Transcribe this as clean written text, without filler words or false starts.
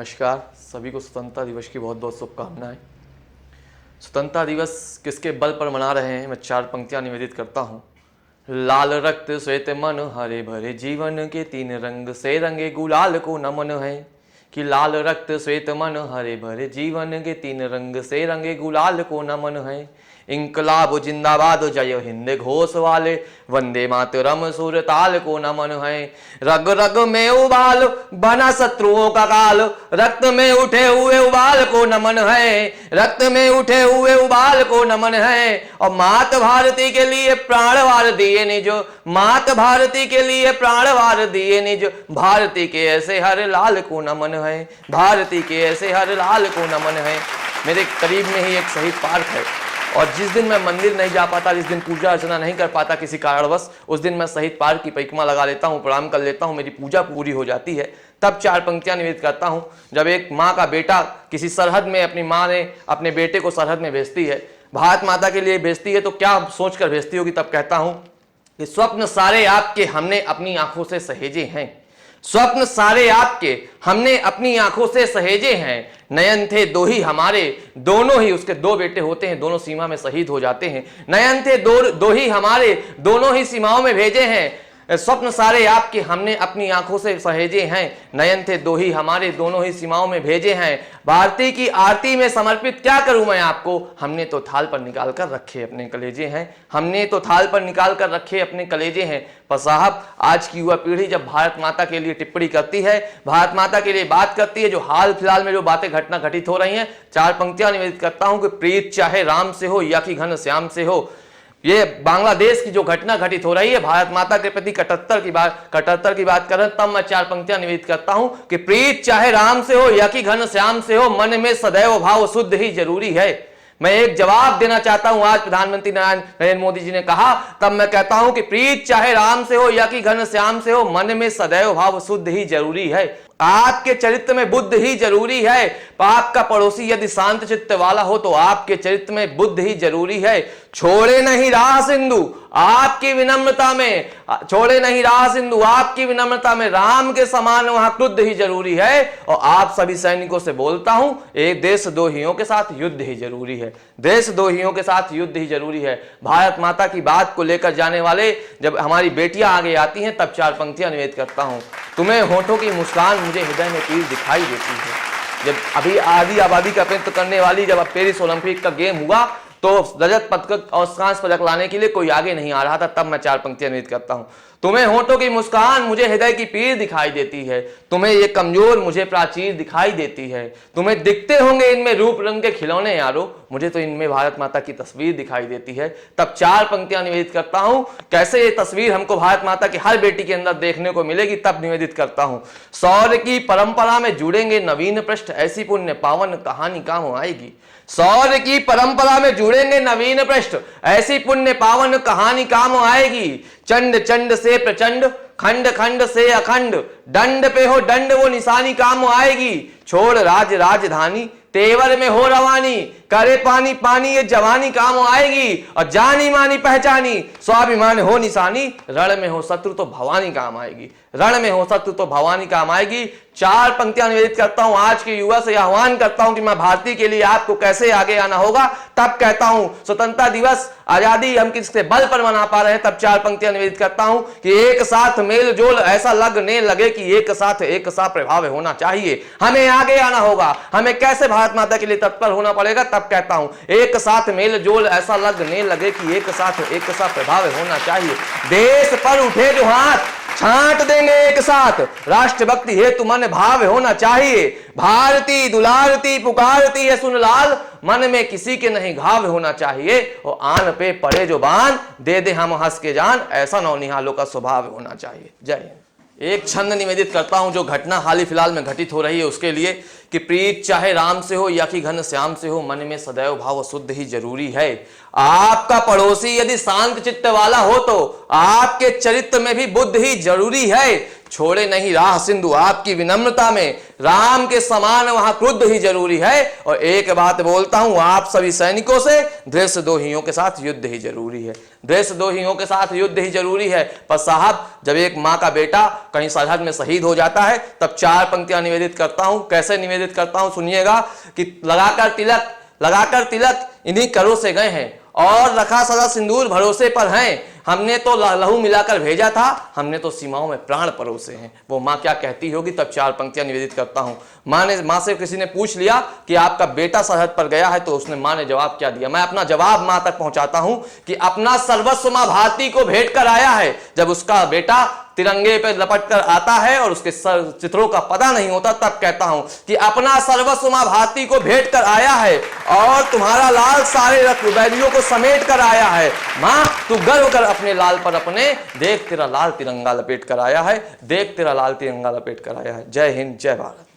नमस्कार, सभी को स्वतंत्रता दिवस की बहुत बहुत शुभकामनाएं। स्वतंत्रता दिवस किसके बल पर मना रहे हैं, मैं 4 पंक्तियां निवेदित करता हूँ। लाल रक्त श्वेत मन हरे भरे जीवन के 3 रंग से रंगे गुलाल को नमन है। कि लाल रक्त श्वेत मन हरे भरे जीवन के 3 रंग से रंगे गुलाल को नमन है। इंकलाब जिंदाबाद जय हिंद घोष वाले वंदे मातरम सुर ताल को नमन है। रग रग में उबाल बना शत्रुओं का काल, रक्त में उठे हुए उबाल को नमन है। रक्त में उठे हुए उबाल को नमन है। और मात भारती के लिए प्राण वार दिए निज, मात भारती के लिए प्राण वार दिए निज। भारती के ऐसे हर लाल को नमन है, भारती के ऐसे हर लाल को नमन है। मेरे करीब में ही एक शहीद पार्क है और जिस दिन मैं मंदिर नहीं जा पाता, जिस दिन पूजा अर्चना नहीं कर पाता किसी कारणवश, उस दिन मैं शहीद पार्क की परिक्रमा लगा लेता हूँ, प्रणाम कर लेता हूँ, मेरी पूजा पूरी हो जाती है। तब 4 पंक्तियां निवेदित करता हूँ। जब एक माँ का बेटा किसी सरहद में, अपनी माँ ने अपने बेटे को सरहद में भेजती है, भारत माता के लिए भेजती है, तो क्या सोचकर भेजती होगी। तब कहता हूँ कि स्वप्न सारे आपके हमने अपनी आंखों से सहेजे हैं, स्वप्न सारे आपके हमने अपनी आंखों से सहेजे हैं। नयन थे 2 ही हमारे, दोनों ही, उसके 2 बेटे होते हैं, दोनों सीमा में शहीद हो जाते हैं। नयन थे 2 ही हमारे, दोनों ही सीमाओं में भेजे हैं। स्वप्न सारे आपके हमने अपनी आंखों से सहेजे हैं। नयन थे 2 ही हमारे, दोनों ही सीमाओं में भेजे हैं। भारती की आरती में समर्पित क्या करूं मैं आपको, हमने तो थाल पर निकाल कर रखे अपने कलेजे हैं, हमने तो थाल पर निकाल कर रखे अपने कलेजे हैं। पर साहब, आज की युवा पीढ़ी जब भारत माता के लिए टिप्पणी करती है, भारत माता के लिए बात करती है, जो हाल फिलहाल में जो बातें घटना घटित हो रही हैं, 4 पंक्तियां निवेदित करता हूं कि प्रीत चाहे राम से हो या कि घन श्याम से हो। ये बांग्लादेश की जो घटना घटित हो रही है, भारत माता के प्रति कटहत्तर की बात कर रहे हैं, तब मैं 4 पंक्तियां निवेदित करता हूं कि प्रीत चाहे राम से हो या कि घन श्याम से हो, मन में सदैव भाव शुद्ध ही जरूरी है। मैं एक जवाब देना चाहता हूं, आज प्रधानमंत्री नरेंद्र मोदी जी ने कहा, तब मैं कहता हूं कि प्रीत चाहे राम से हो या कि घन श्याम से हो, मन में सदैव भाव शुद्ध ही जरूरी है। आपके चरित्र में बुद्ध ही जरूरी है। पाप का पड़ोसी यदि शांत चित्त वाला हो तो आपके चरित्र में बुद्ध ही जरूरी है। छोड़े नहीं राह सिंधु आपकी विनम्रता में, छोड़े नहीं राह सिंधु आपकी विनम्रता में, राम के समान वहां क्रुद्ध ही जरूरी है। और आप सभी सैनिकों से बोलता हूं, एक देश 2 हियों के साथ युद्ध ही जरूरी है, देश 2 हियों के साथ युद्ध ही जरूरी है। भारत माता की बात को लेकर जाने वाले जब हमारी बेटियां आगे आती हैं, तब 4 पंक्तियां निवेदित करता हूं। तुम्हें होठों की मुस्कान मुझे हृदय में पीर दिखाई देती है। जब अभी आधी आबादी का प्रतिनिधित्व करने वाली जब पेरिस ओलंपिक का गेम हुआ, तो रजत पदक और कांस्य पदक लाने के लिए कोई आगे नहीं आ रहा था, तब मैं 4 पंक्तियां निवेदित करता हूं। तुम्हें होठों की मुस्कान मुझे हृदय की पीर दिखाई देती है, तुम्हें ये कमजोर मुझे प्राचीर दिखाई देती है। तुम्हें दिखते होंगे इनमें रूप रंग के खिलौने यारो, मुझे तो इनमें भारत माता की तस्वीर दिखाई देती है। तब 4 पंक्तियां निवेदित करता हूं, कैसे ये तस्वीर हमको भारत माता की हर बेटी के अंदर देखने को मिलेगी, तब निवेदित करता हूं। शौर्य की परंपरा में जुड़ेंगे नवीन पृष्ठ, ऐसी पुण्य पावन कहानी काम आएगी। शौर्य की परंपरा में जुड़ेंगे नवीन पृष्ठ, ऐसी पुण्य पावन कहानी काम आएगी। चंड चंड से प्रचंड, खंड खंड से अखंड, दंड पे हो दंड वो निशानी काम आएगी। छोड़ राज राजधानी तेवर में हो रवानी, करे पानी पानी ये जवानी काम आएगी। और जानी मानी पहचानी स्वाभिमान हो निशानी, रण में हो शत्रु तो भवानी काम आएगी, रण में हो शत्रु तो भवानी काम आएगी। 4 पंक्तियां निवेदित करता हूं, आज के युवा से आह्वान करता हूं कि मां भारती के लिए आपको कैसे आगे आना होगा। तब कहता हूं स्वतंत्रता दिवस आजादी हम किसके बल पर मना पा रहे हैं, तब 4 पंक्तियां निवेदित करता हूं कि एक साथ मेल जोल ऐसा लगने लगे कि एक सा प्रभाव होना चाहिए। हमें आगे आना होगा, हमें कैसे भारत माता के लिए तत्पर होना पड़ेगा। तब कहता हूं एक साथ मेल जोल ऐसा लगने लगे कि एक सा प्रभाव होना चाहिए। देश पर उठे जो हाथ छांट देंगे एक साथ, राष्ट्रभक्ति हेतु मन भाव होना चाहिए। भारती दुलारती पुकारती है सुन लाल, मन में किसी के नहीं घाव होना चाहिए। और आन पे पड़े जो बाण दे दे हम हंस के जान, ऐसा नौनिहालों का स्वभाव होना चाहिए। जय हिंद। एक छंद निवेदित करता हूं जो घटना हाल ही फिलहाल में घटित हो रही है उसके लिए, कि प्रीत चाहे राम से हो या कि घन श्याम से हो, मन में सदैव भाव शुद्ध ही जरूरी है। आपका पड़ोसी यदि शांत चित्त वाला हो तो आपके चरित्र में भी बुद्ध ही जरूरी है। छोड़े नहीं राह सिंधु आपकी विनम्रता में, राम के समान वहां क्रुद्ध ही जरूरी है। और एक बात बोलता हूं आप सभी सैनिकों से, देशद्रोहियों के साथ युद्ध ही जरूरी है। देशद्रोहियों के साथ युद्ध ही जरूरी है। पर साहब, जब एक मां का बेटा कहीं सरहद में शहीद हो जाता है तब 4 पंक्तियां निवेदित करता हूं। कैसे निवेदित करता हूं सुनिएगा कि लगाकर तिलक इन्हीं करों से गए हैं और रखा सदा सिंदूर भरोसे पर हैं। हमने तो लहू मिलाकर भेजा था, हमने तो सीमाओं में प्राण परोसे हैं। वो माँ क्या कहती होगी, तब 4 पंक्तियां निवेदित करता हूं। माँ से किसी ने पूछ लिया कि आपका बेटा सरहद पर गया है, तो उसने माँ ने जवाब क्या दिया। मैं अपना जवाब माँ तक पहुंचाता हूं कि अपना सर्वस्व माँ भारती को भेंट कर आया है। जब उसका बेटा तिरंगे पे लपट कर आता है और उसके चित्रों का पता नहीं होता, तब कहता हूं कि अपना सर्वस्व मां भारती को भेंट कर आया है और तुम्हारा लाल सारे रैलियों को समेट कर आया है। मां, तू गर्व कर अपने लाल पर अपने, देख तेरा लाल तिरंगा लपेट कर आया है, देख तेरा लाल तिरंगा लपेट कर आया है। जय हिंद, जय भारत।